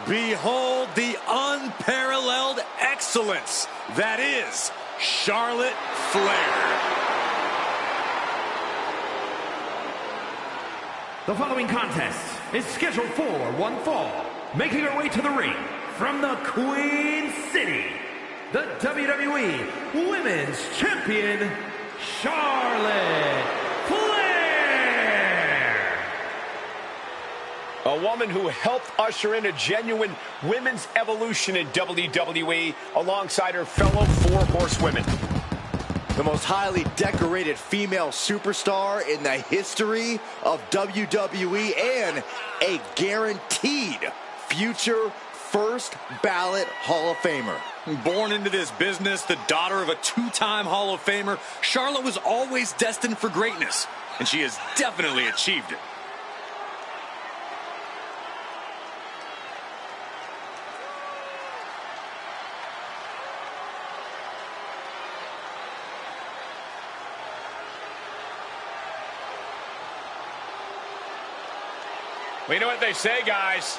Behold the unparalleled excellence that is Charlotte Flair. The following contest is scheduled for one fall. Making her way to the ring from the Queen City, the WWE Women's Champion, Charlotte Flair. A woman who helped usher in a genuine women's evolution in WWE alongside her fellow four horsewomen. The most highly decorated female superstar in the history of WWE and a guaranteed future first ballot Hall of Famer. Born into this business, the daughter of a two-time Hall of Famer, Charlotte was always destined for greatness, and she has definitely achieved it. We know what they say, guys.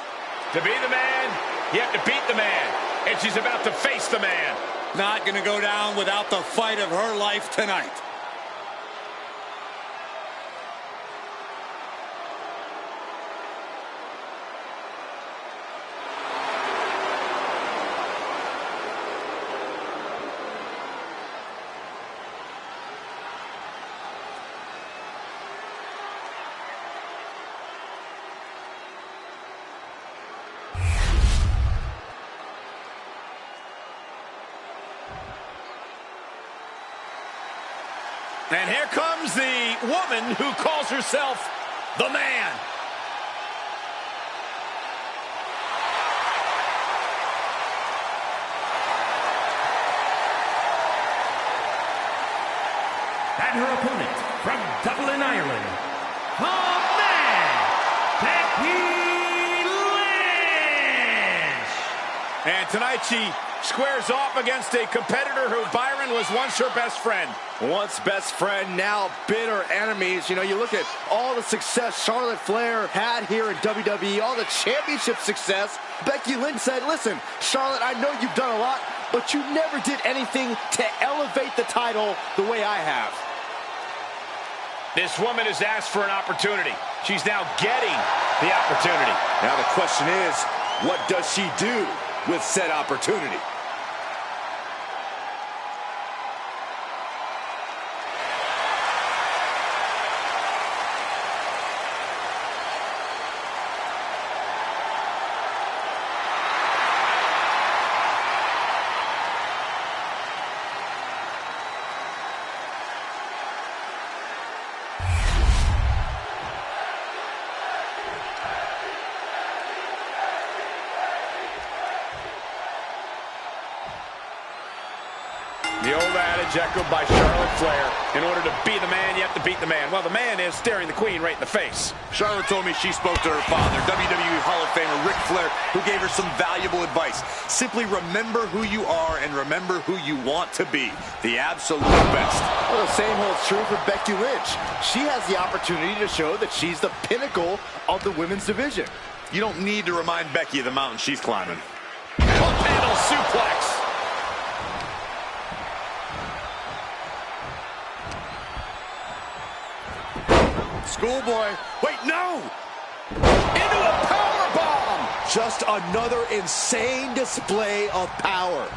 To be the man, you have to beat the man. And she's about to face the man. Not going to go down without the fight of her life tonight. And here comes the woman who calls herself the man. And her opponent from Dublin, Ireland, the man, Becky Lynch. And tonight she squares off against a competitor who Byron was once her best friend. Once best friend, now bitter enemies. You know, you look at all the success Charlotte Flair had here in WWE, all the championship success. Becky Lynch said, listen, Charlotte, I know you've done a lot, but you never did anything to elevate the title the way I have. This woman has asked for an opportunity. She's now getting the opportunity. Now the question is, what does she do with said opportunity? The old adage echoed by Charlotte Flair. In order to be the man, you have to beat the man. Well, the man is staring the queen right in the face. Charlotte told me she spoke to her father, WWE Hall of Famer Ric Flair, who gave her some valuable advice. Simply remember who you are and remember who you want to be. The absolute best. Well, the same holds true for Becky Lynch. She has the opportunity to show that she's the pinnacle of the women's division. You don't need to remind Becky of the mountain she's climbing. Pump handle suplex. Schoolboy. Wait, no! Into a power bomb. Just another insane display of power.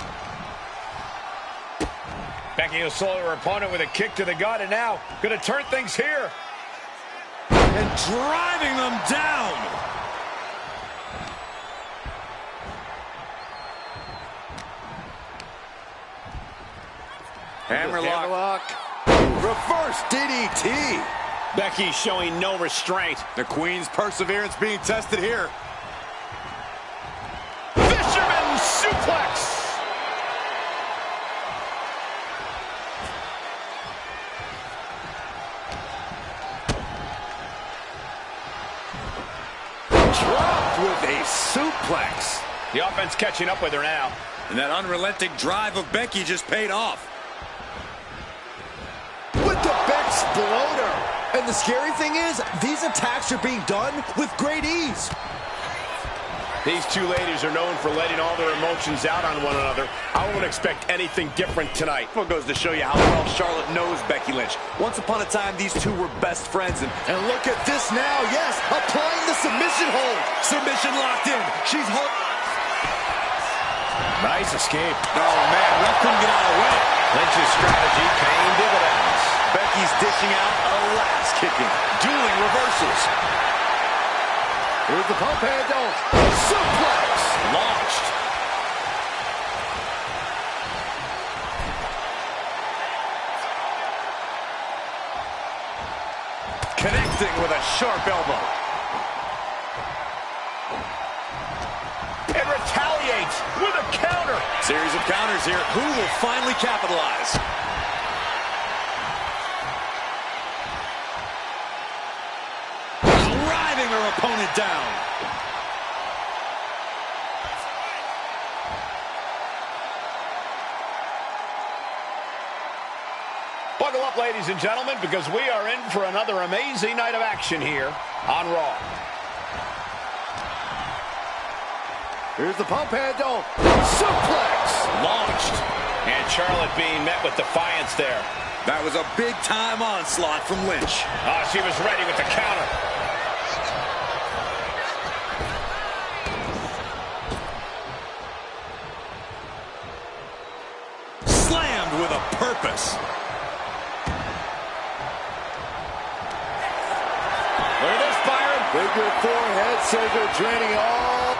Becky will slow her opponent with a kick to the gut, and now going to turn things here. And driving them down. Hammerlock. Reverse DDT. Becky showing no restraint. The Queen's perseverance being tested here. Fisherman suplex. Dropped with a suplex. The offense catching up with her now. And that unrelenting drive of Becky just paid off. With the Exploder. And the scary thing is, these attacks are being done with great ease. These two ladies are known for letting all their emotions out on one another. I won't expect anything different tonight. Well, goes to show you how well Charlotte knows Becky Lynch. Once upon a time, these two were best friends. And look at this now. Yes, applying the submission hold. Submission locked in. She's holding. Nice escape. Oh, man, ref couldn't get out of the way. Lynch's strategy paying dividends. Becky's dishing out a last kicking. Dueling reversals. Here's the pump handle. Suplex. Launched. Connecting with a sharp elbow. And retaliates with a counter. Series of counters here. Who will finally capitalize? Driving her opponent down. Buckle up, ladies and gentlemen, because we are in for another amazing night of action here on Raw. Here's the pump handle. Suplex. Launched. And Charlotte being met with defiance there. That was a big-time onslaught from Lynch. Oh, she was ready with the counter. Slammed with a purpose. Look at this, Byron. Figure four head saver draining all.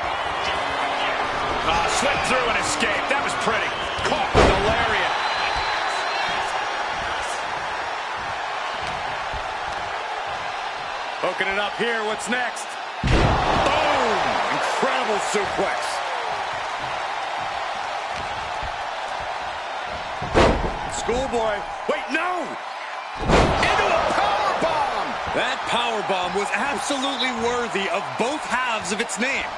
Slipped through and escaped. That was pretty. Caught with a lariat. Hooking it up here. What's next? Boom! Incredible suplex. Schoolboy. Wait, no! Into a powerbomb! That powerbomb was absolutely worthy of both halves of its name.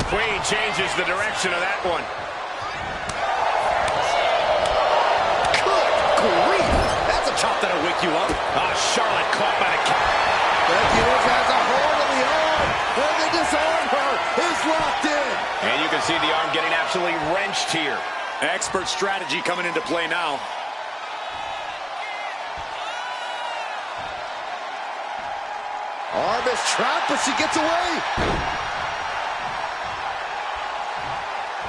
Queen changes the direction of that one. Good grief. That's a chop that'll wake you up. Charlotte caught by the count. Becky Lynch has a hold of the arm. And the disarm her is locked in. And you can see the arm getting absolutely wrenched here. Expert strategy coming into play now. Arm is trapped, but she gets away.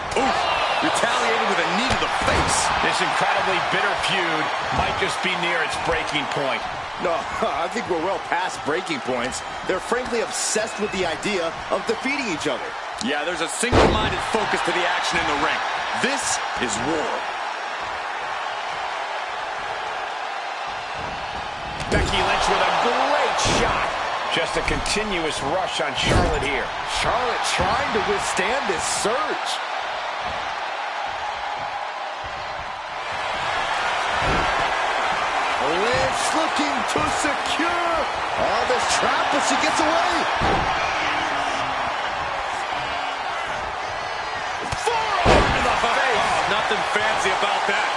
Oof. Retaliated with a knee to the face. This incredibly bitter feud might just be near its breaking point. No, I think we're well past breaking points. They're frankly obsessed with the idea of defeating each other. Yeah, there's a single-minded focus to the action in the ring. This is war. Becky Lynch with a great shot. Just a continuous rush on Charlotte here. Charlotte trying to withstand this surge. Lynch looking to secure. Oh, this trap, but she gets away. Forearm to the face. Oh, nothing fancy about that.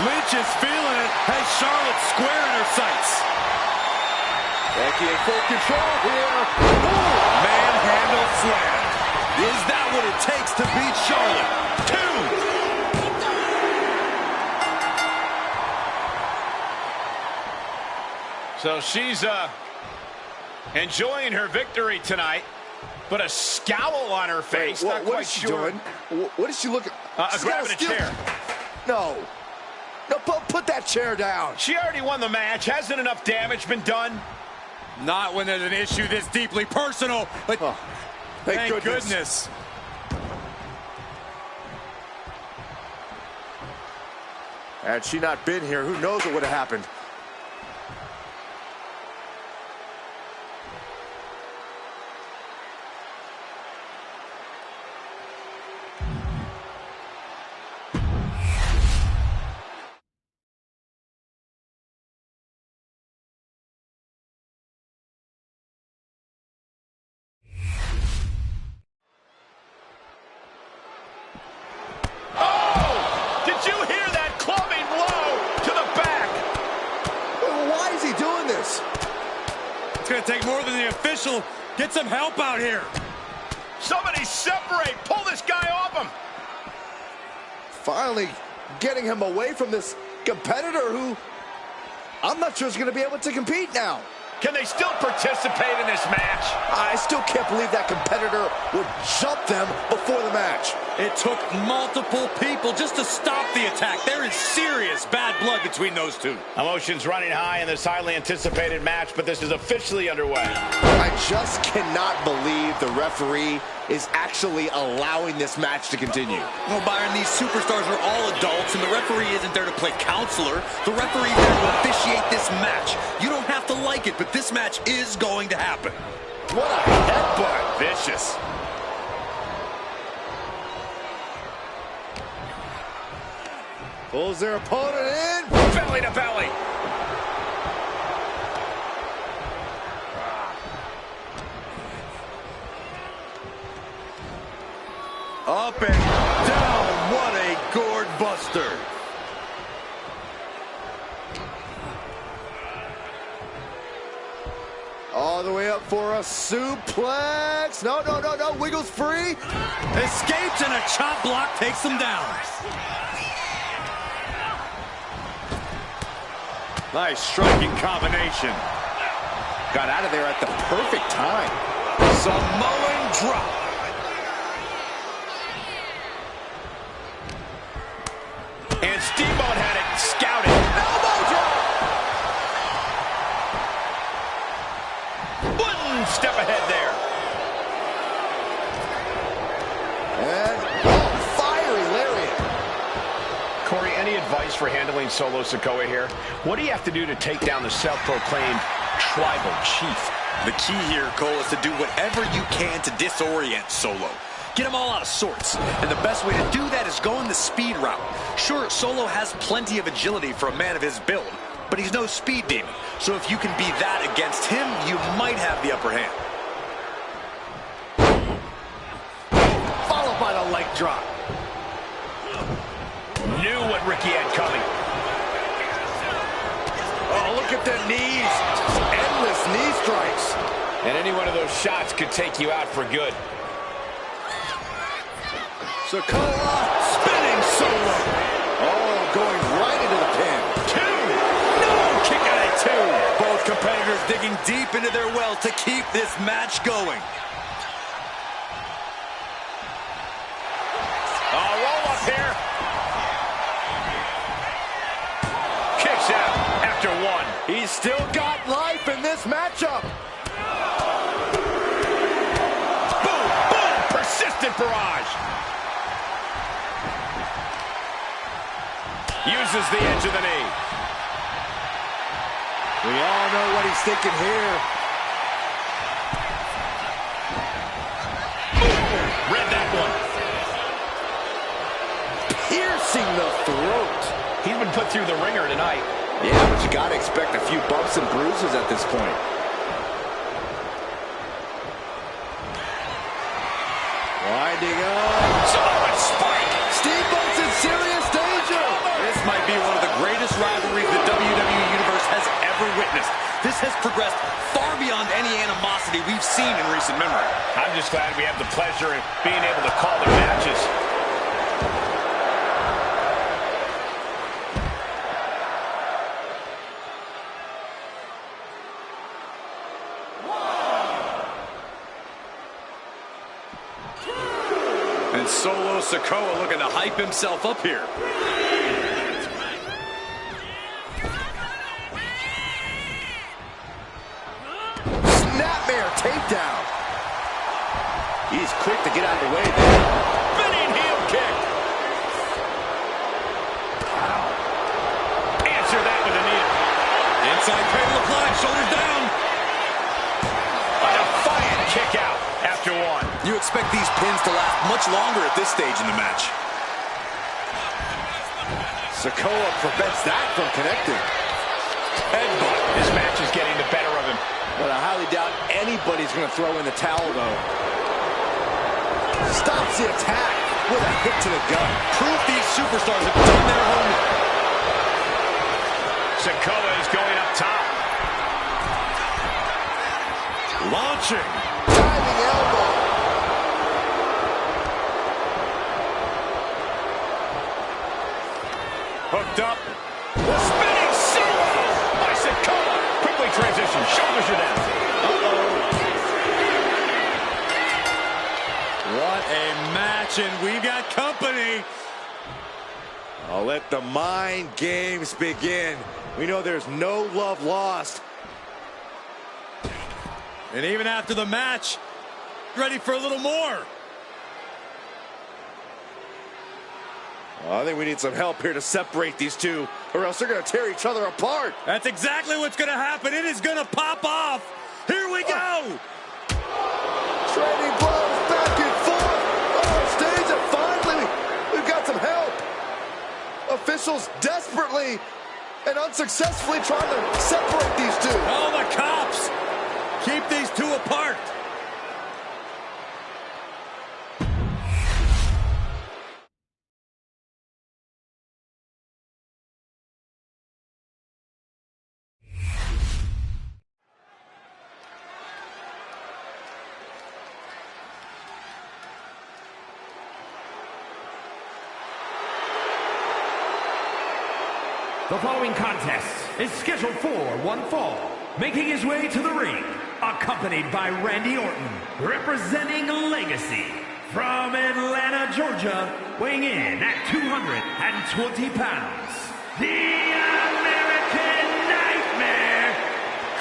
Lynch is feeling it. Has Charlotte square in her sights. Becky in full control here. Manhandle slam. Is that what it takes to beat Charlotte? 2. So she's enjoying her victory tonight, but a scowl on her face. Wait, Not what quite is she sure. doing? What is she looking? Grabbing a chair. No. No, put that chair down. She already won the match. Hasn't enough damage been done? Not when there's an issue this deeply personal, but thank goodness. Had she not been here, who knows what would have happened. It's going to take more than the official. Get some help out here. Somebody separate. Pull this guy off him. Finally getting him away from this competitor who I'm not sure is going to be able to compete now. Can they still participate in this match? I still can't believe that competitor would jump them before the match. It took multiple people just to stop the attack. There is serious bad blood between those two. Emotions running high in this highly anticipated match, but this is officially underway. I just cannot believe the referee is actually allowing this match to continue. Well, Byron, these superstars are all adults, and the referee isn't there to play counselor. The referee is there to officiate this match. You don't have to like it, but this match is going to happen. What a headbutt. Vicious. Pulls their opponent in. Belly to belly. Up and down. What a gourd buster. All the way up for a suplex. No, no, no, no. Wiggles free. Escapes, and a chop block takes him down. Nice striking combination. Got out of there at the perfect time. Samoan drop. And Steamboat had it scouted. Elbow drop. One step ahead there. And fiery lariat. Corey, any advice for handling Solo Sikoa here? What do you have to do to take down the self-proclaimed tribal chief? The key here, Cole, is to do whatever you can to disorient Solo. Get him all out of sorts. And the best way to do that is going the speed route. Sure, Solo has plenty of agility for a man of his build, but he's no speed demon. So if you can be that against him, you might have the upper hand. Followed by the leg drop. Knew what Ricky had coming. Oh, look at the knees. Just endless knee strikes. And any one of those shots could take you out for good. Sikoa spinning Solo. Oh, going right into the pin. Two. No, kick out at two. Both competitors digging deep into their well to keep this match going. Oh, roll up here. Kicks out after one. He's still got life in this matchup. Boom, boom, persistent barrage. Uses the edge of the knee. We all know what he's thinking here. Ooh, read that one. Piercing the throat. He's been put through the ringer tonight. Yeah, but you gotta expect a few bumps and bruises at this point. Winding up. Samoan spike. Steamboat's in serious danger. This might be one of the greatest rivalries the WWE Universe has ever witnessed. This has progressed far beyond any animosity we've seen in recent memory. I'm just glad we have the pleasure of being able to call their matches. And Solo Sikoa looking to hype himself up here. Snapmare takedown. He's quick to get out of the way there. Spinning heel kick. Answer that with a knee. Inside cradle applied, shoulders down. A defiant kick out after one. You expect these pins to last much longer at this stage in the match. Sikoa prevents that from connecting. Headbutt. This match is getting the better of him. But I highly doubt anybody's going to throw in the towel, though. Stops the attack with a hit to the gut. Proof these superstars have done their homework. Sikoa is going up top. Launching. Diving elbow. hooked up. The spinning solo. Bicycle. Quickly transition. Shoulders are down. What a match, and we got company. I'll let the mind games begin. We know there's no love lost. And even after the match, ready for a little more. I think we need some help here to separate these two, or else they're going to tear each other apart. That's exactly what's going to happen. It is going to pop off. Here we go. Trading blows back and forth. Oh, stage it finally. We've got some help. Officials desperately and unsuccessfully trying to separate these two. Oh, the cops. Keep these two apart. The following contest is scheduled for one fall. Making his way to the ring, accompanied by Randy Orton, representing Legacy. From Atlanta, Georgia, weighing in at 220 pounds, the American Nightmare,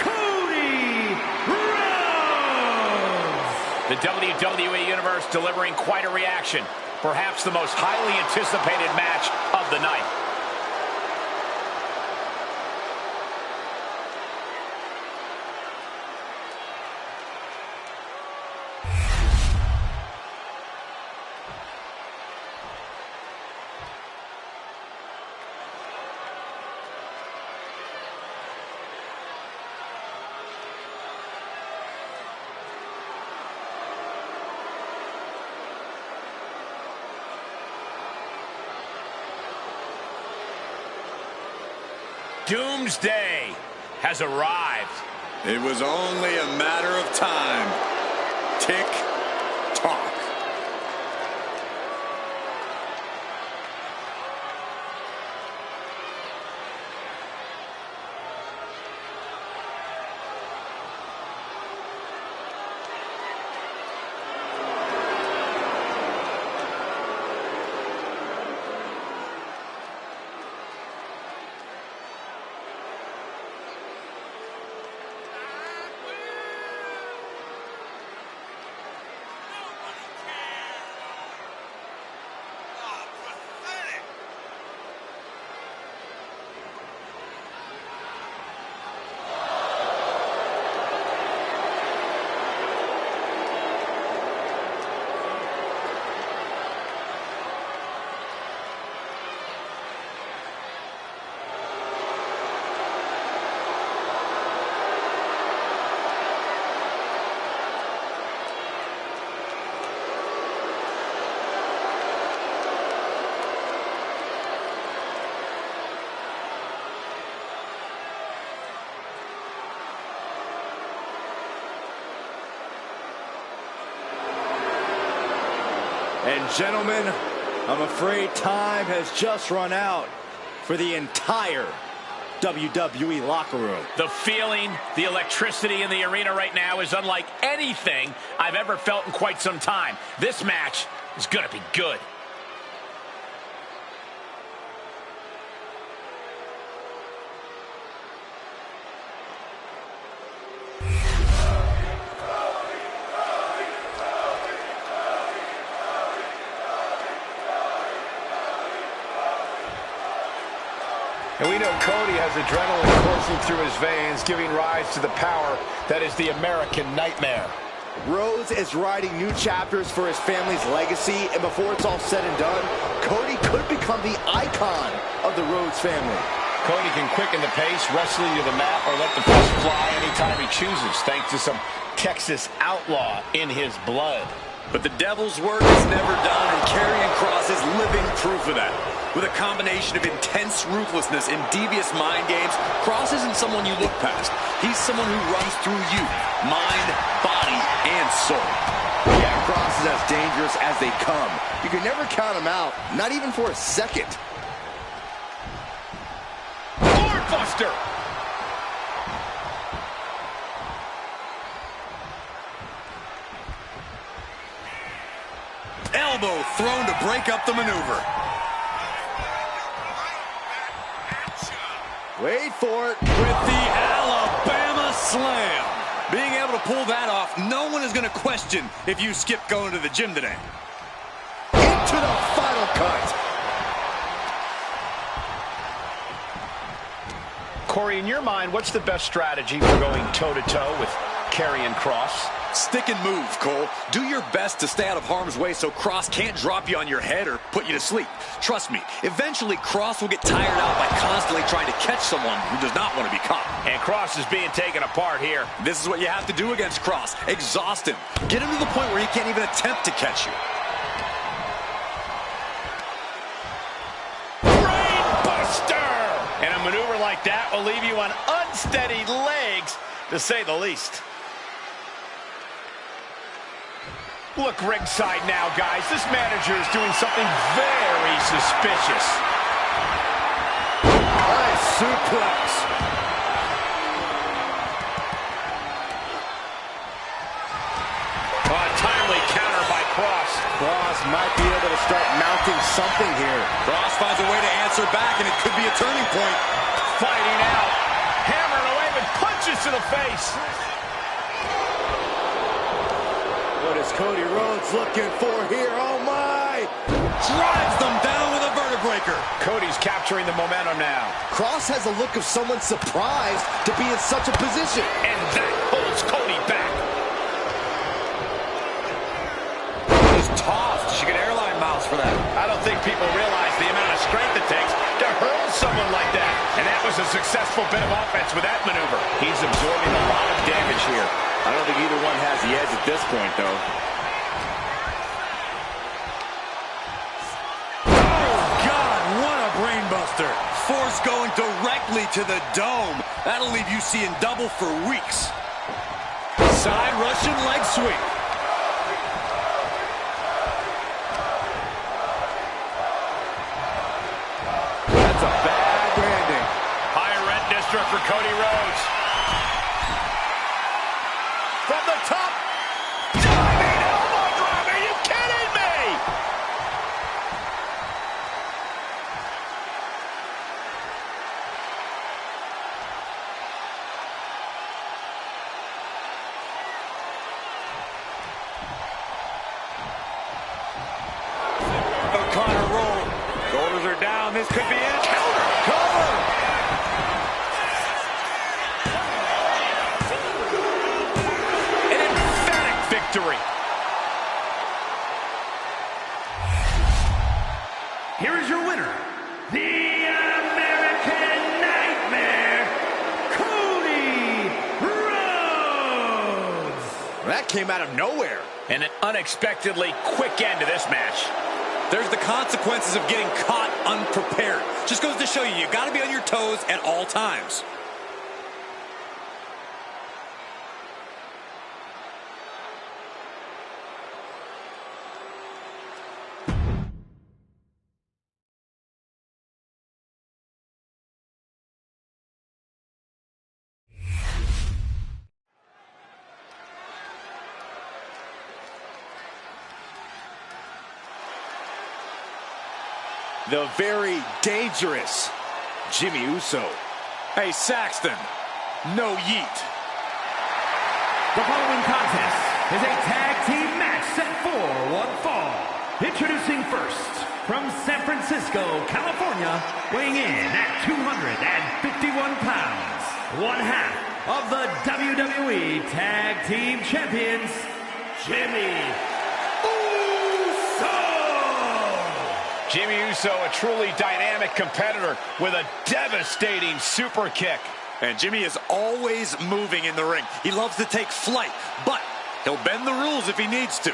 Cody Rhodes! The WWE Universe delivering quite a reaction. Perhaps the most highly anticipated match of the night. Doomsday has arrived. It was only a matter of time. Tick tock. And gentlemen, I'm afraid time has just run out for the entire WWE locker room. The feeling, the electricity in the arena right now is unlike anything I've ever felt in quite some time. This match is going to be good. And we know Cody has adrenaline coursing through his veins, giving rise to the power that is the American Nightmare. Rhodes is writing new chapters for his family's legacy, and before it's all said and done, Cody could become the icon of the Rhodes family. Cody can quicken the pace, wrestle you to the mat, or let the fist fly anytime he chooses, thanks to some Texas outlaw in his blood. But the devil's work is never done, and Karrion Kross is living proof of that. With a combination of intense ruthlessness and devious mind games, Kross isn't someone you look past. He's someone who runs through you, mind, body, and soul. Yeah, Kross is as dangerous as they come. You can never count him out, not even for a second. Buster. Elbow thrown to break up the maneuver. Wait for it. With the Alabama Slam. Being able to pull that off, no one is going to question if you skipped going to the gym today. Into the final cut. Corey, in your mind, what's the best strategy for going toe-to-toe with Karrion Kross? Stick and move, Cole. Do your best to stay out of harm's way so Kross can't drop you on your head or put you to sleep. Trust me, eventually Kross will get tired out by constantly trying to catch someone who does not want to be caught. And Kross is being taken apart here. This is what you have to do against Kross. Exhaust him. Get him to the point where he can't even attempt to catch you. Brainbuster! And a maneuver like that will leave you on unsteady legs, to say the least. Look ringside now, guys. This manager is doing something very suspicious. Nice suplex. A timely counter by Kross. Kross might be able to start mounting something here. Kross finds a way to answer back, and it could be a turning point. Fighting out. Hammering away with punches to the face. What is Cody Rhodes looking for here? Oh, my! Drives them down with a vertebreaker. Cody's capturing the momentum now. Kross has a look of someone surprised to be in such a position. And that holds Cody back. He's tossed. She get airline miles for that. I don't think people realize the amount of strength it takes to hurl someone like that. And that was a successful bit of offense with that maneuver. He's absorbing a lot of damage here. I don't think either one has the edge at this point, though. Oh, God, what a brainbuster. Force going directly to the dome. That'll leave you seeing double for weeks. Side Russian leg sweep. That's a bad landing. High red district for Cody Rhodes. From the top. Diving elbow drop. Are you kidding me? O'Connor roll. Shoulders are down. This could be it. Cover. An emphatic victory. Here is your winner, the American Nightmare, Cody Rhodes. That came out of nowhere. And an unexpectedly quick end to this match. There's the consequences of getting caught unprepared. Just goes to show you got to be on your toes at all times. The very dangerous Jimmy Uso. Hey, Saxton, no yeet. The following contest is a tag team match set for one fall. Introducing first, from San Francisco, California, weighing in at 251 pounds, one half of the WWE Tag Team Champions, Jimmy Uso. Jimmy Uso, a truly dynamic competitor with a devastating super kick. And Jimmy is always moving in the ring. He loves to take flight, but he'll bend the rules if he needs to.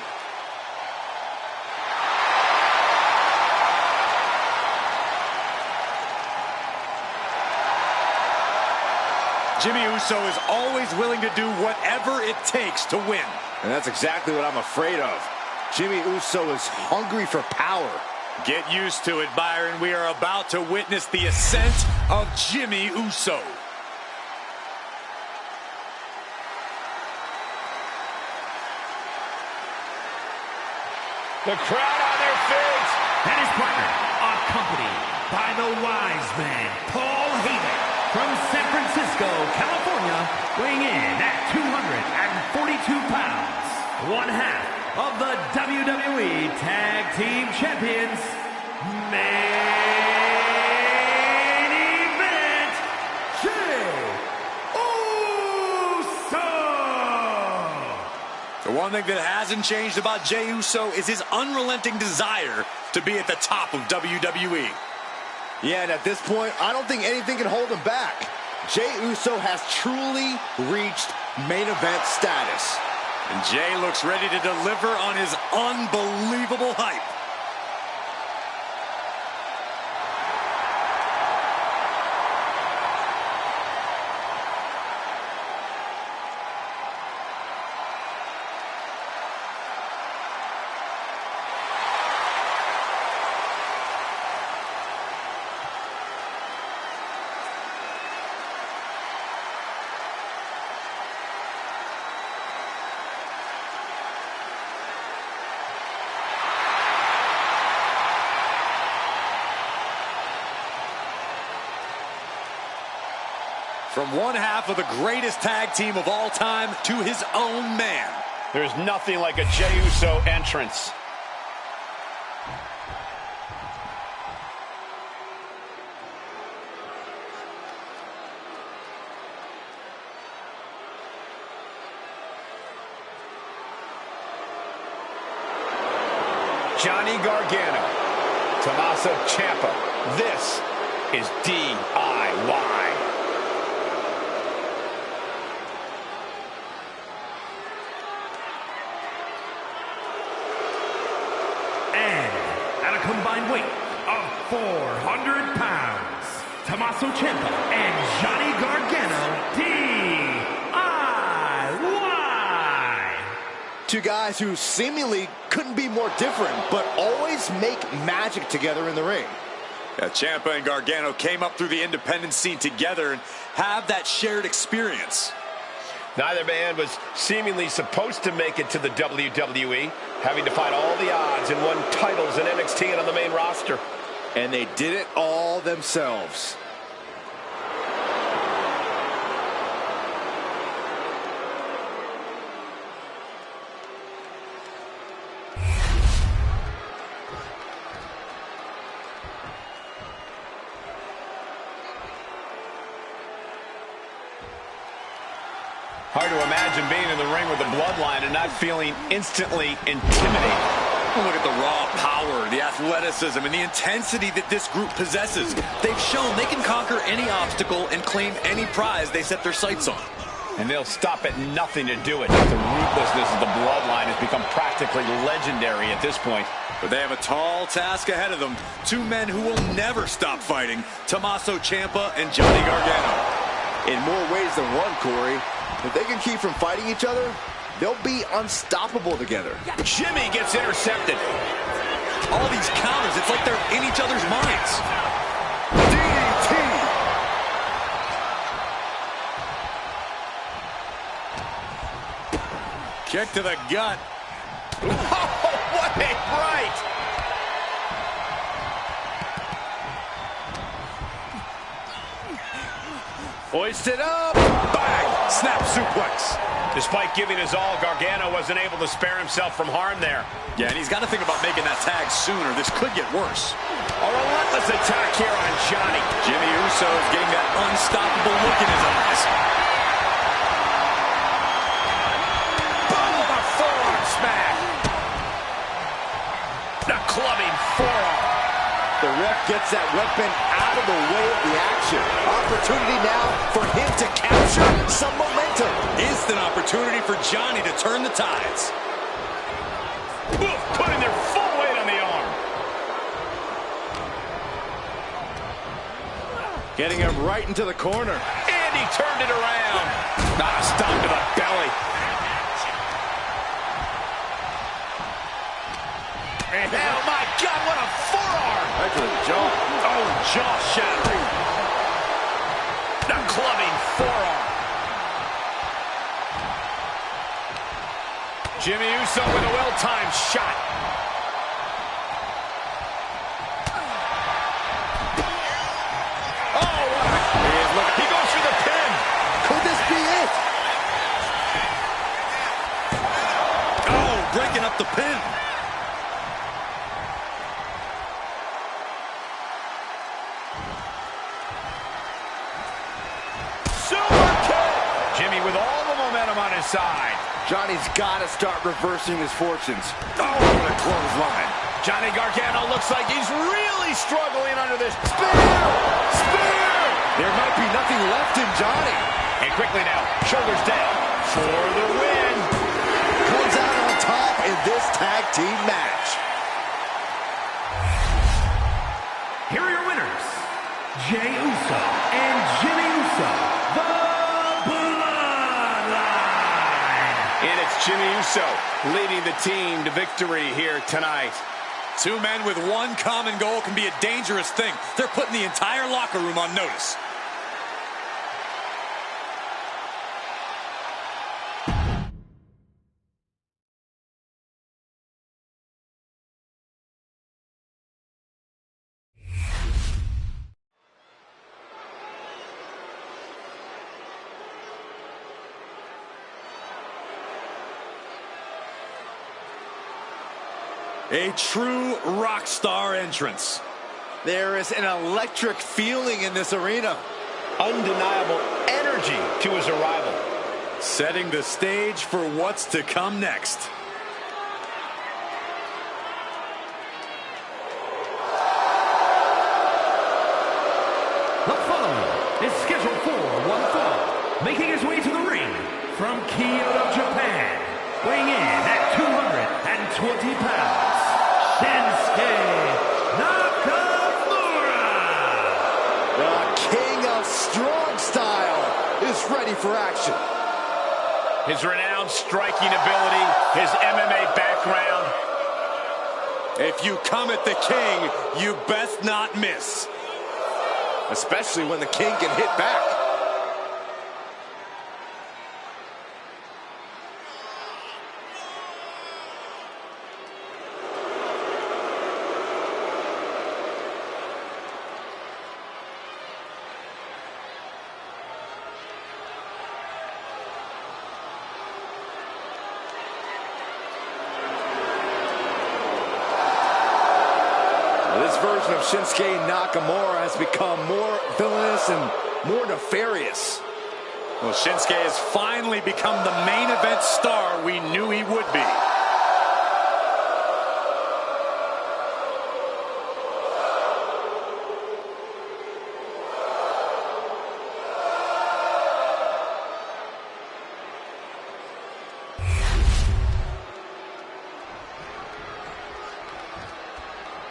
Jimmy Uso is always willing to do whatever it takes to win. And that's exactly what I'm afraid of. Jimmy Uso is hungry for power. Get used to it, Byron. We are about to witness the ascent of Jimmy Uso. The crowd on their feet. And his partner, accompanied by the wise man, Paul Heyman, from San Francisco, California, weighing in at 242 pounds, one half of the WWE Tag Team Champions, main event, Jey Uso! The one thing that hasn't changed about Jey Uso is his unrelenting desire to be at the top of WWE. Yeah, and at this point, I don't think anything can hold him back. Jey Uso has truly reached main event status. And Jey looks ready to deliver on his unbelievable hype. From one half of the greatest tag team of all time to his own man. There's nothing like a Jey Uso entrance. Johnny Gargano, Tommaso Ciampa. This is DIY. Combined weight of 400 pounds, Tommaso Ciampa and Johnny Gargano, DIY. Two guys who seemingly couldn't be more different, but always make magic together in the ring. Yeah, Ciampa and Gargano came up through the independent scene together and have that shared experience. Neither man was seemingly supposed to make it to the WWE, having to fight all the odds and won titles in NXT and on the main roster. And they did it all themselves. Hard to imagine being in the ring with the bloodline and not feeling instantly intimidated. Look at the raw power, the athleticism, and the intensity that this group possesses. They've shown they can conquer any obstacle and claim any prize they set their sights on. And they'll stop at nothing to do it. The ruthlessness of the bloodline has become practically legendary at this point. But they have a tall task ahead of them. Two men who will never stop fighting, Tommaso Ciampa and Johnny Gargano. In more ways than one, Corey. If they can keep from fighting each other, they'll be unstoppable together. Jimmy gets intercepted. All these counters, it's like they're in each other's minds. DDT! Kick to the gut. Oh, what a right! Hoisted up. Bang! Snap suplex. Despite giving his all, Gargano wasn't able to spare himself from harm there. Yeah, and he's got to think about making that tag sooner. This could get worse. A relentless attack here on Johnny. Jimmy Uso is getting that unstoppable look in his eyes. Boom! A forearm smash. The clubbing forearm. The ref gets that weapon out of the way of the action. Opportunity now for him to capture some momentum. Instant opportunity for Johnny to turn the tides. Oof, putting their full weight on the arm. Getting him right into the corner. And he turned it around. Not a stomp to the belly. And oh my God, what a forearm. to the jaw. Oh, jaw-shattering. The clubbing forearm. Jimmy Uso with a well-timed shot. Oh, what he goes for the pin. Could this be it? Oh, breaking up the pin. Super kick. Jimmy with all the momentum on his side. Johnny's got to start reversing his fortunes. Oh, what a clothesline. Johnny Gargano looks like he's really struggling under this. Spear! Spear! There might be nothing left in Johnny. And quickly now, shoulders down for the win. Comes out on top in this tag team match. Here are your winners, Jey Uso and Jimmy Uso, the Bloodline. And it's Jimmy Uso leading the team to victory here tonight. Two men with one common goal can be a dangerous thing. They're putting the entire locker room on notice. A true rock star entrance. There is an electric feeling in this arena. Undeniable energy to his arrival. Setting the stage for what's to come next. The following is scheduled for one fall, making his way to the ring from Kyoto, Japan, weighing in at 220 pounds, Shinsuke Nakamura. The king of strong style is ready for action. His renowned striking ability, his MMA background. If you come at the king, you best not miss. Especially when the king can hit back. This version of Shinsuke Nakamura has become more villainous and more nefarious. Well, Shinsuke has finally become the main event star we knew he would be.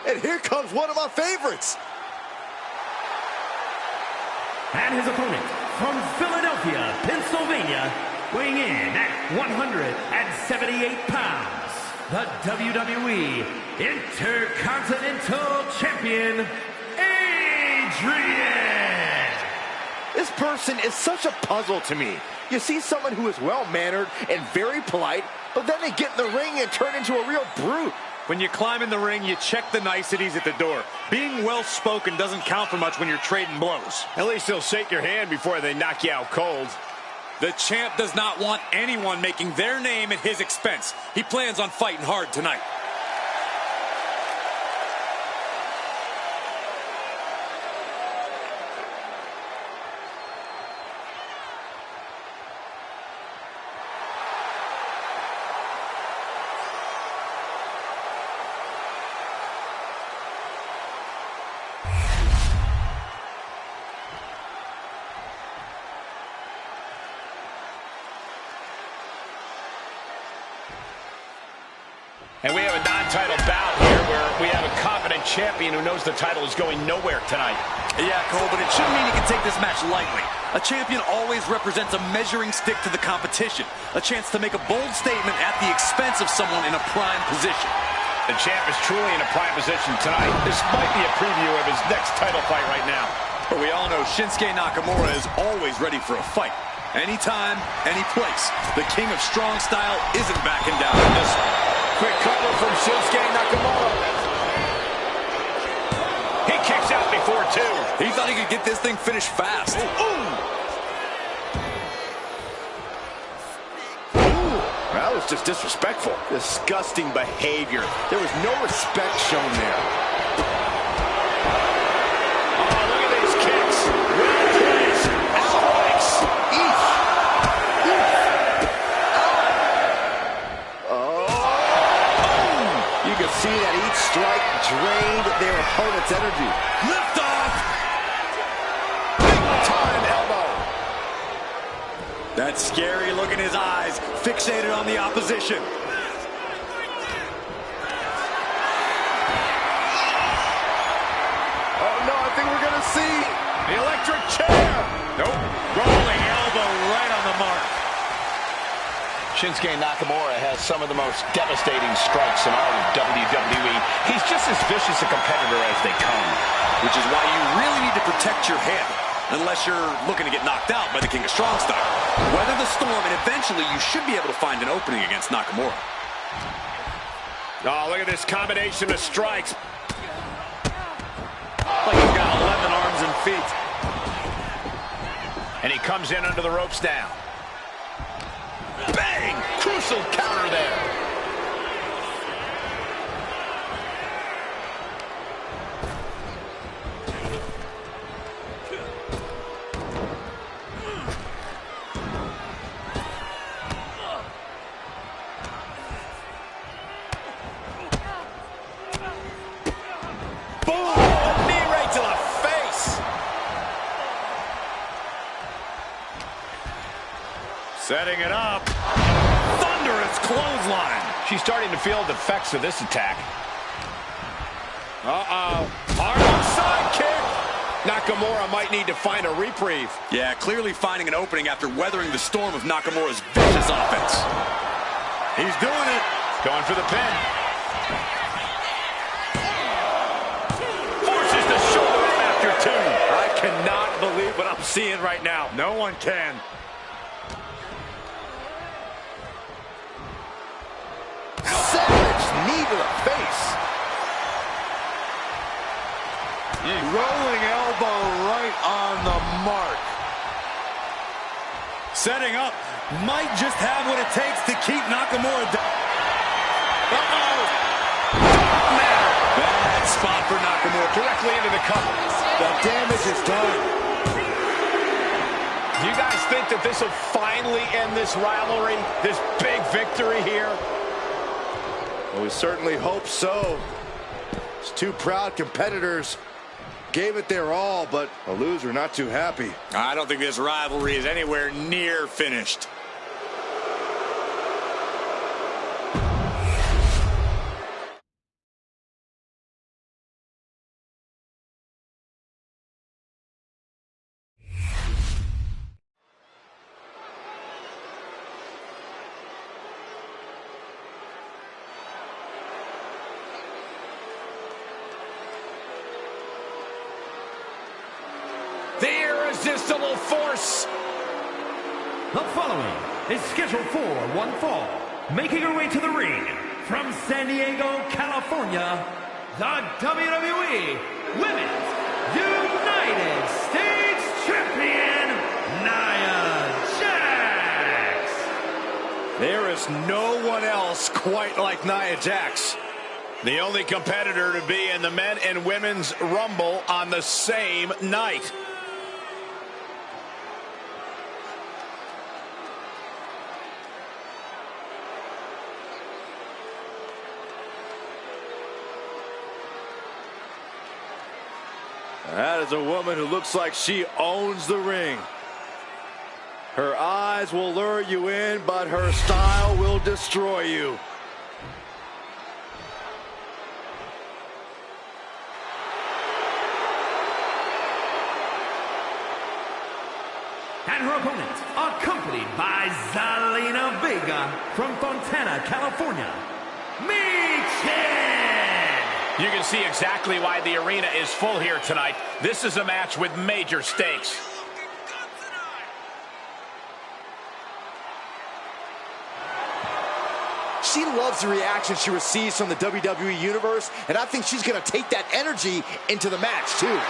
And here comes one of our favorites. And his opponent from Philadelphia, Pennsylvania, weighing in at 178 pounds, the WWE Intercontinental Champion, Adrian. This person is such a puzzle to me. You see someone who is well-mannered and very polite, but then they get in the ring and turn into a real brute. When you climb in the ring, you check the niceties at the door. Being well-spoken doesn't count for much when you're trading blows. At least they'll shake your hand before they knock you out cold. The champ does not want anyone making their name at his expense. He plans on fighting hard tonight. And we have a non-title bout here where we have a confident champion who knows the title is going nowhere tonight. Yeah, Cole, but it shouldn't mean you can take this match lightly. A champion always represents a measuring stick to the competition. A chance to make a bold statement at the expense of someone in a prime position. The champ is truly in a prime position tonight. This might be a preview of his next title fight right now. But we all know Shinsuke Nakamura is always ready for a fight. Anytime, any place. The king of strong style isn't backing down on this one. Quick cover from Shinsuke Nakamura. He kicks out before two. He thought he could get this thing finished fast. That was just disrespectful. Disgusting behavior. There was no respect shown there. Oh, look at these kicks. Well placed. Strikes. Eesh. Oh. You can see that each strike drained their opponent's energy. Lift off! Big time elbow. That scary look in his eyes, fixated on the opposition. Oh no, I think we're gonna see The electric chair. Nope. Rolling elbow right on the mark. Shinsuke Nakamura has some of the most devastating strikes in all of WWE. He's just as vicious a competitor as they come. Which is why you really need to protect your head, unless you're looking to get knocked out by the King of Strong Style. Weather the storm, and eventually you should be able to find an opening against Nakamura. Oh, look at this combination of strikes. Like he's got 11 arms and feet. And he comes in under the ropes now. Bang! Crucial counter there. Setting it up. Thunderous clothesline. She's starting to feel the effects of this attack. Hard side kick. Nakamura might need to find a reprieve. Yeah, clearly finding an opening after weathering the storm of Nakamura's vicious offense. He's doing it. Going for the pin. Forces the shoulder up after two. I cannot believe what I'm seeing right now. No one can. savage knee to the face. Rolling elbow right on the mark. Setting up. Might just have what it takes to keep Nakamura down. Bad spot for Nakamura. Directly into the cover. The damage is done. Do you guys think that this will finally end this rivalry? This big victory here? Well, we certainly hope so. These two proud competitors gave it their all, but a loser not too happy. I don't think this rivalry is anywhere near finished. The irresistible force. The following is scheduled for one fall. Making her way to the ring from San Diego, California, the WWE Women's United States Champion, Nia Jax. There is no one else quite like Nia Jax. The only competitor to be in the men and women's Rumble on the same night. That is a woman who looks like she owns the ring. Her eyes will lure you in, but her style will destroy you. And her opponent, accompanied by Zelina Vega from Fontana, California, Michin. You can see exactly why the arena is full here tonight. This is a match with major stakes. She loves the reaction she receives from the WWE Universe, and I think she's going to take that energy into the match, too.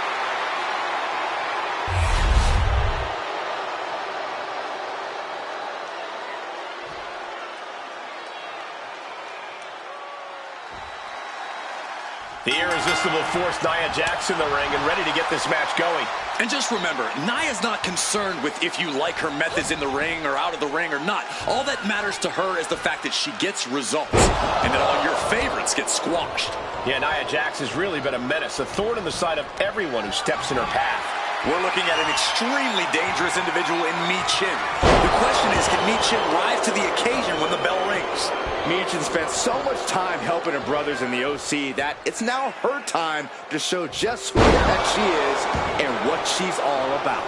The irresistible force, Nia Jax in the ring and ready to get this match going. And just remember, Nia's not concerned with if you like her methods in the ring or out of the ring or not. All that matters to her is the fact that she gets results and that all your favorites get squashed. Yeah, Nia Jax has really been a menace, a thorn in the side of everyone who steps in her path. We're looking at an extremely dangerous individual in Michin. The question is, can Michin rise to the occasion when the bell rings? Michin spent so much time helping her brothers in the OC that it's now her time to show just who the heck she is and what she's all about.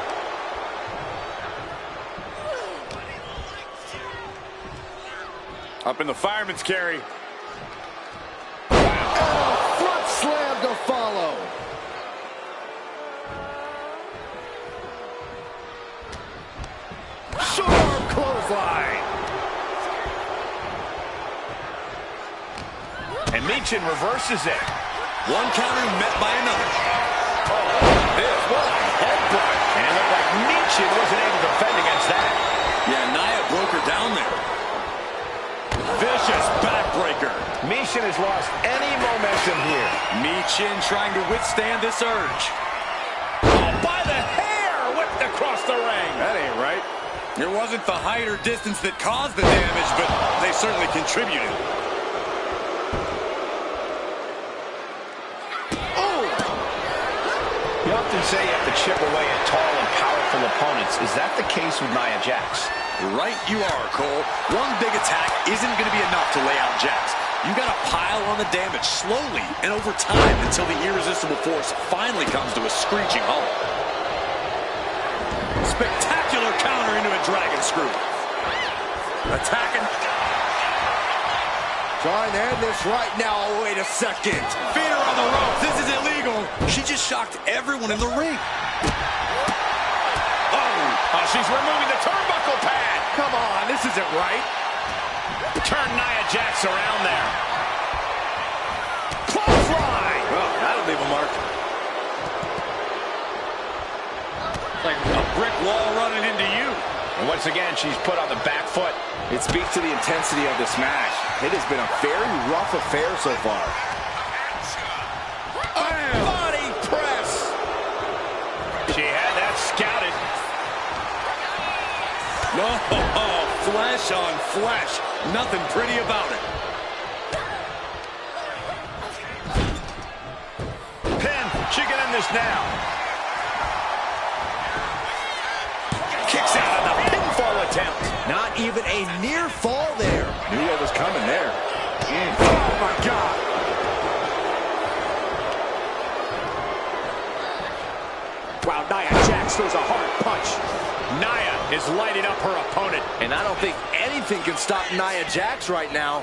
Up in the fireman's carry. And a front slam to follow. Short arm clothesline. And Michin reverses it. One counter met by another. Oh, this, what a headbutt. And it looked like Michin wasn't able to defend against that. Yeah, Nia broke her down there. Vicious backbreaker. Michin has lost any momentum here. Michin trying to withstand this urge. Oh, by the hair, whipped across the ring. That ain't right. It wasn't the height or distance that caused the damage, but they certainly contributed. You often say you have to chip away at tall and powerful opponents. Is that the case with Nia Jax? Right you are, Cole. One big attack isn't going to be enough to lay out Jax. You got to pile on the damage slowly and over time until the irresistible force finally comes to a screeching halt. Spectacular counter into a dragon screw. Attacking. Trying to end this right now. Oh, wait a second. Feet her on the ropes. This is illegal. She just shocked everyone in the ring. Oh, she's removing the turnbuckle pad. Come on, this isn't right. Turn Nia Jax around there. Clothesline. Well, that'll leave a mark. Like a brick wall running into you. And once again, she's put on the back foot. It speaks to the intensity of this match. It has been a very rough affair so far. Body press. She had that scouted. No, flesh on flesh. Nothing pretty about it. Pin. She can end this now. Kicks out of the pinfall attempt. Not even a near fall there. Knew what was coming there. Oh, my God. Wow, Nia Jax throws a hard punch. Nia is lighting up her opponent. And I don't think anything can stop Nia Jax right now.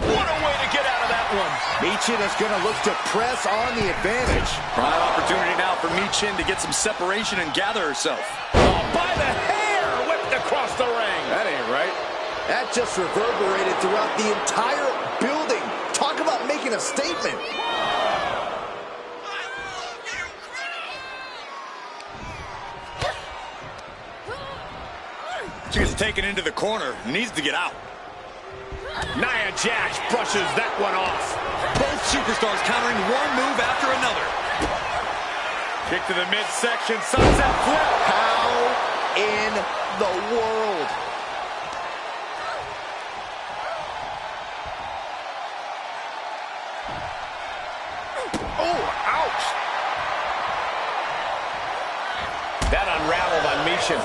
What a way to get out of that one. Michin is going to look to press on the advantage. Prime opportunity now for Michin to get some separation and gather herself. Oh, by the hair, whipped across the ring. That ain't right. That just reverberated throughout the entire building. Talk about making a statement. She gets taken into the corner. Needs to get out. Nia Jax brushes that one off. Both superstars countering one move after another. Kick to the midsection, sunset flip. How in the world? Oh, ouch. That unraveled on Michin.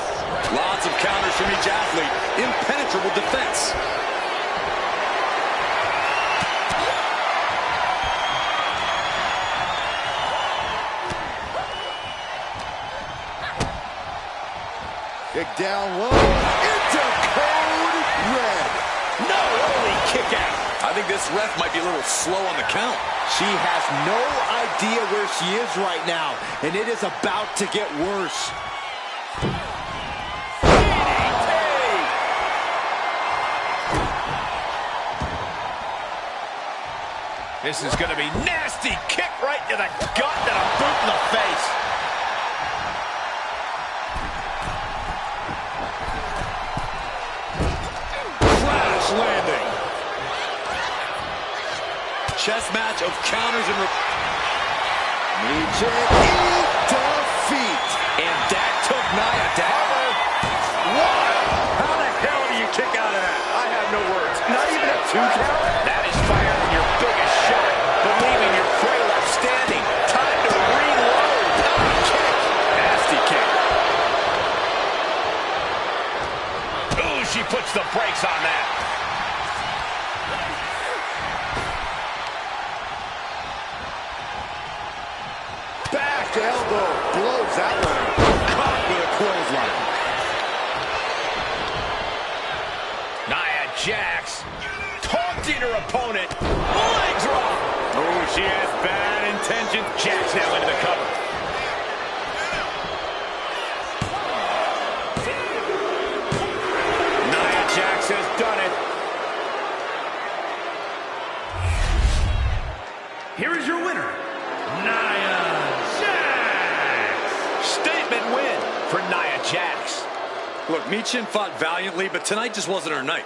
Lots of counters from each athlete. Impenetrable defense. Kick down low into code red. No, holy kick out. I think this ref might be a little slow on the count. She has no idea where she is right now, and it is about to get worse. This is going to be nasty. Kick right to the gut and a boot in the face. Crash landing. Chess match of counters and Michin in defeat. And that took Nia down. What? How the hell do you kick out of that? I have no words. Not even a 2 count? That is firing your biggest shot, but leaving your prey left standing. Time to reload. Kick. Nasty kick. Ooh, she puts the brakes on that. Back elbow blows that one. Caught with a clothesline. Nia Jax taunting her opponent. Leg drop. Oh, she has bad intentions. Jax now into the cover. Nia Jax has done it. Here is your winner, Nia Jax. Statement win for Nia Jax. Look, Michin fought valiantly, but tonight just wasn't her night.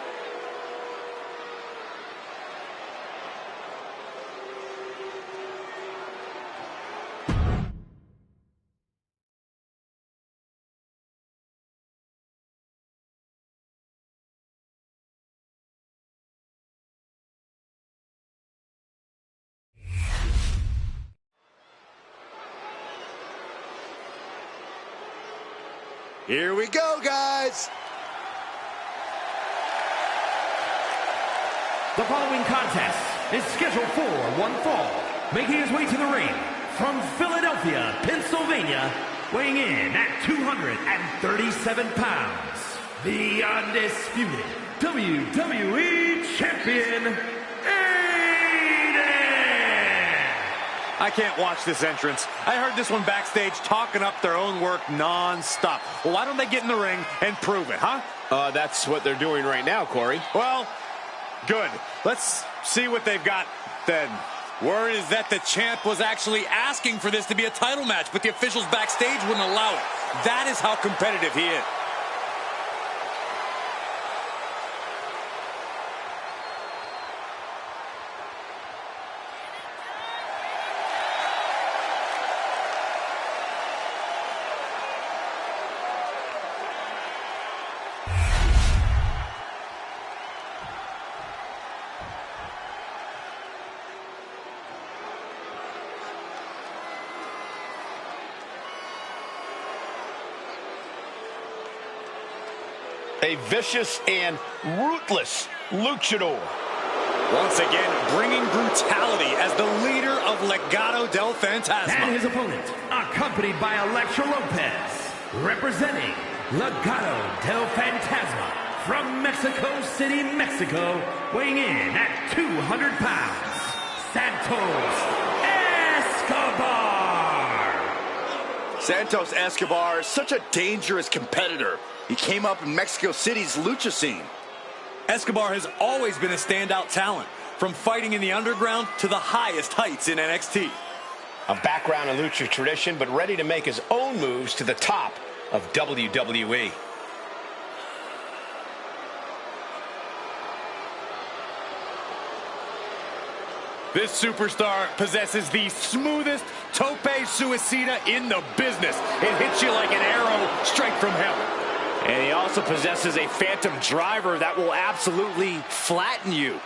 Here we go, guys. The following contest is scheduled for one fall. Making his way to the ring from Philadelphia, Pennsylvania, weighing in at 237 pounds, the undisputed WWE Champion, I can't watch this entrance. I heard this one backstage talking up their own work non-stop. Well, why don't they get in the ring and prove it, huh? That's what they're doing right now, Corey. Well, good. Let's see what they've got then. Word is that the champ was actually asking for this to be a title match, but the officials backstage wouldn't allow it. That is how competitive he is. A vicious and ruthless luchador. Once again, bringing brutality as the leader of Legado del Fantasma. and his opponent, accompanied by Elektra Lopez, representing Legado del Fantasma from Mexico City, Mexico, weighing in at 200 pounds, Santos Escobar. Santos Escobar is such a dangerous competitor. He came up in Mexico City's lucha scene. Escobar has always been a standout talent, from fighting in the underground to the highest heights in NXT. A background in lucha tradition, but ready to make his own moves to the top of WWE. This superstar possesses the smoothest tope suicida in the business. It hits you like an arrow straight from hell. And he also possesses a phantom driver that will absolutely flatten you.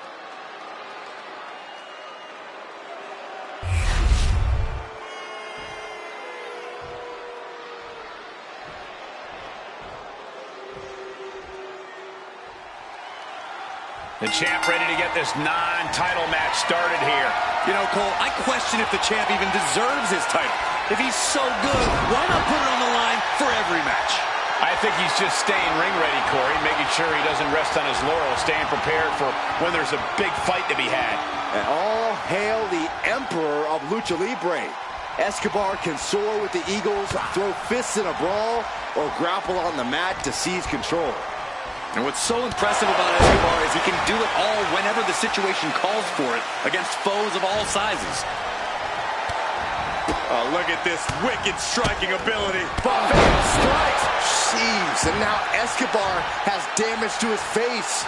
The champ ready to get this non-title match started here. You know, Cole, I question if the champ even deserves his title. If he's so good, why not put it on the line for every match? I think he's just staying ring ready, Corey, making sure he doesn't rest on his laurels, staying prepared for when there's a big fight to be had. And all hail the Emperor of Lucha Libre. Escobar can soar with the Eagles, throw fists in a brawl, or grapple on the mat to seize control. And what's so impressive about Escobar is he can do it all whenever the situation calls for it against foes of all sizes. Oh, look at this wicked striking ability. Fatal strikes. Jeez, and now Escobar has damage to his face.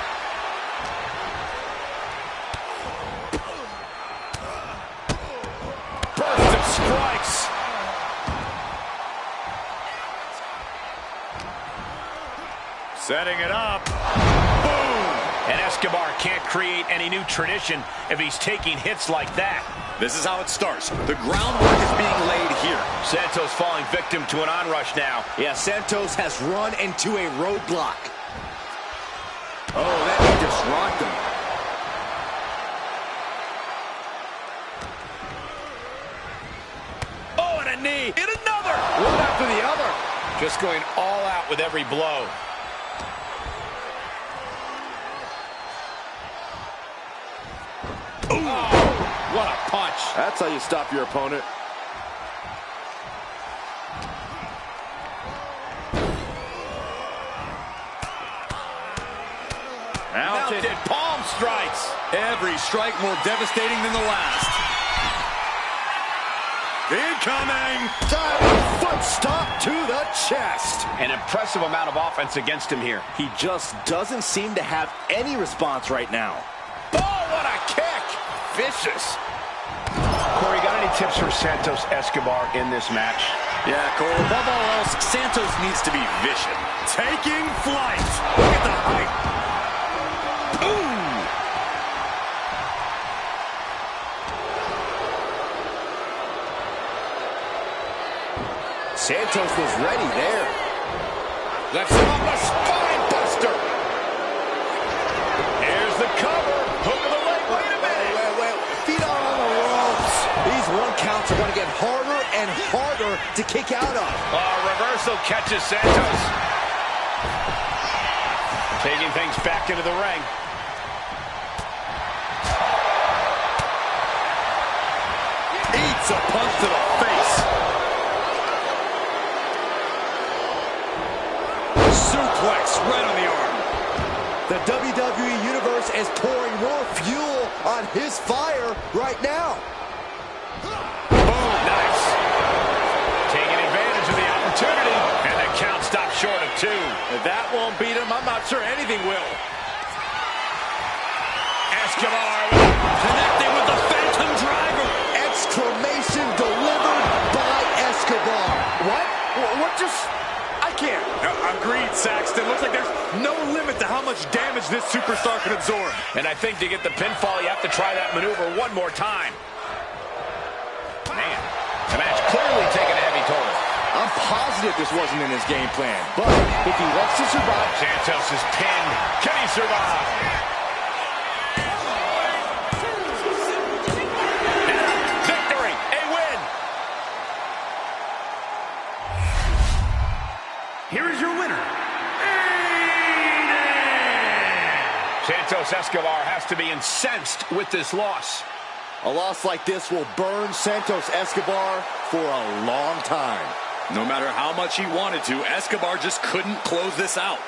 Burst of strikes. Setting it up. Boom! And Escobar can't create any new tradition if he's taking hits like that. This is how it starts. The groundwork is being laid here. Santos falling victim to an onrush now. Yeah, Santos has run into a roadblock. Oh, that he just rocked him. Oh, and a knee. And another. One after the other. Just going all out with every blow. Ooh. What a punch. That's how you stop your opponent. Mounted palm strikes. Every strike more devastating than the last. Incoming. Diving foot stomp to the chest. An impressive amount of offense against him here. He just doesn't seem to have any response right now. Oh, what a kick. Vicious. Corey, got any tips for Santos Escobar in this match? Yeah, Cole, above all else, Santos needs to be vicious. Taking flight. Look at the height. Ooh. Santos was ready there. Left him up a spine buster. Here's the cover. Hook of the leg. Wait a minute. Wait. Feet are on the ropes. These 1 counts are going to get harder and harder to kick out of. Reversal catches Santos. Taking things back into the ring. Eats a punch to the face. Suplex right on the arm. The WWE Universe is pouring more fuel on his fire right now. Boom, nice. Taking advantage of the opportunity. And the count stopped short of 2. If that won't beat him, I'm not sure anything will. Escobar Connecting with the Phantom Driver. Exclamation delivered by Escobar. What just... I can't. Agreed, Saxton. Looks like there's no limit to how much damage this superstar can absorb. And I think to get the pinfall, you have to try that maneuver one more time. Man, the match clearly taking a heavy toll. I'm positive this wasn't in his game plan, but if he wants to survive... Santos is pinned. Can he survive? Victory, a win. Here is your winner, Santos Escobar has to be incensed with this loss. A loss like this will burn Santos Escobar for a long time. No matter how much he wanted to, Escobar just couldn't close this out.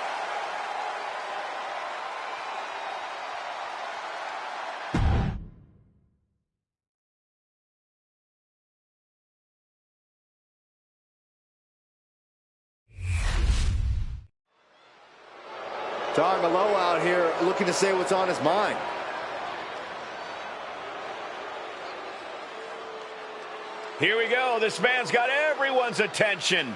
Don Malone out here looking to say what's on his mind. Here we go. This man's got everyone's attention.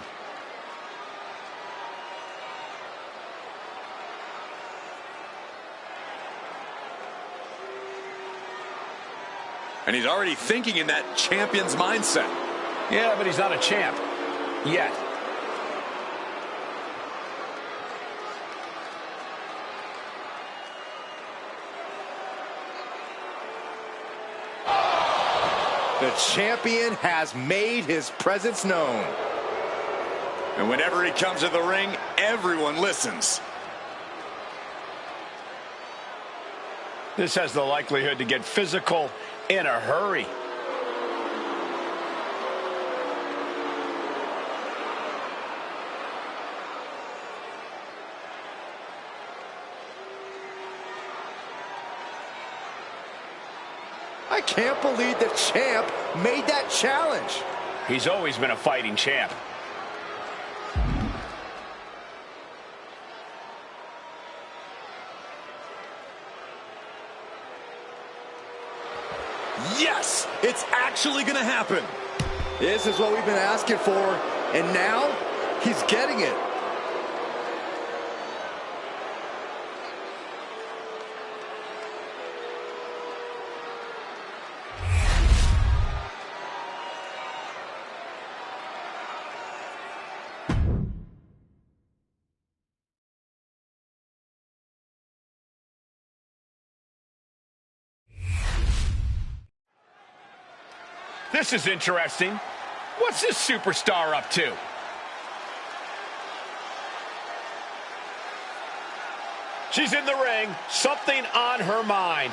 And he's already thinking in that champion's mindset. Yeah, but he's not a champ yet. The champion has made his presence known. And whenever he comes to the ring, everyone listens. This has the likelihood to get physical in a hurry. I can't believe the champ made that challenge. He's always been a fighting champ. Yes, it's actually going to happen. This is what we've been asking for, and now he's getting it. This is interesting. What's this superstar up to? She's in the ring. Something on her mind.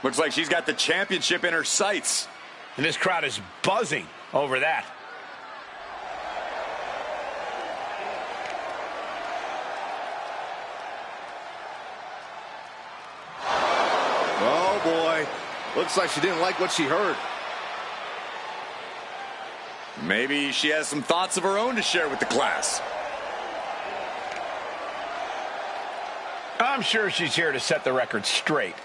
Looks like she's got the championship in her sights. And this crowd is buzzing over that. Oh, boy. Looks like she didn't like what she heard. Maybe she has some thoughts of her own to share with the class. I'm sure she's here to set the record straight.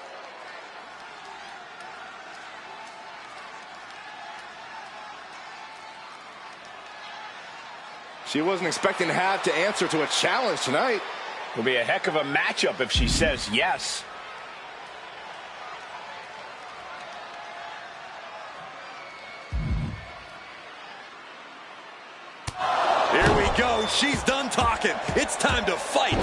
She wasn't expecting to have to answer to a challenge tonight. It'll be a heck of a matchup if she says yes. Here we go. She's done talking. It's time to fight.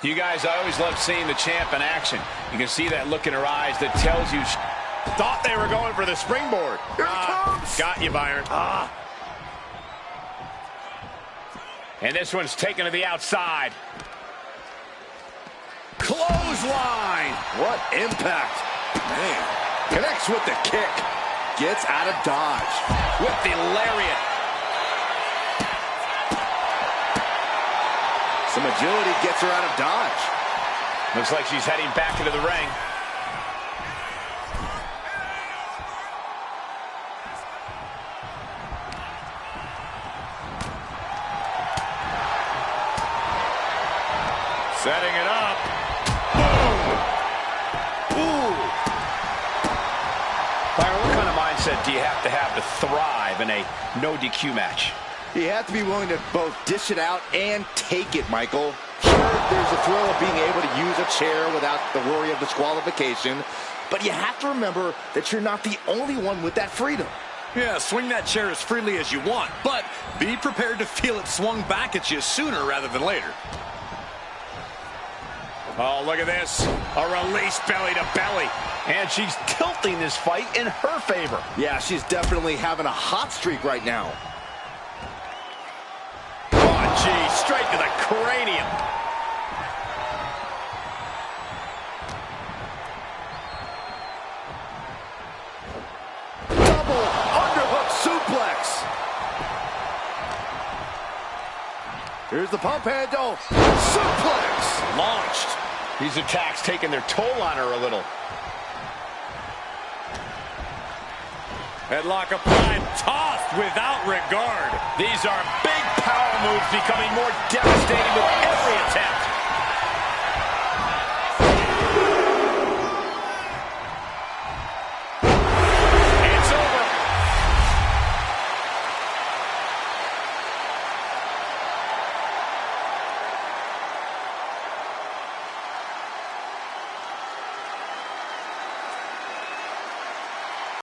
You guys, I always love seeing the champ in action. You can see that look in her eyes that tells you she thought they were going for the springboard. Here it comes. Got you, Byron. And this one's taken to the outside. Clothesline. What impact. Man. Connects with the kick. Gets out of dodge. With the lariat. Some agility gets her out of dodge. Looks like she's heading back into the ring. Setting it up. Boom! Ooh! Byron, what kind of mindset do you have to thrive in a no DQ match? You have to be willing to both dish it out and take it, Michael. Sure, there's the thrill of being able to use a chair without the worry of disqualification, but you have to remember that you're not the only one with that freedom. Yeah, swing that chair as freely as you want, but be prepared to feel it swung back at you sooner rather than later. Oh, look at this. A release belly to belly. And she's tilting this fight in her favor. Yeah, she's definitely having a hot streak right now. Oh, gee, straight to the cranium. Double underhook suplex. Here's the pump handle. Suplex. Launched. These attacks taking their toll on her a little. Headlock applied, tossed without regard. These are big power moves becoming more devastating with every attempt.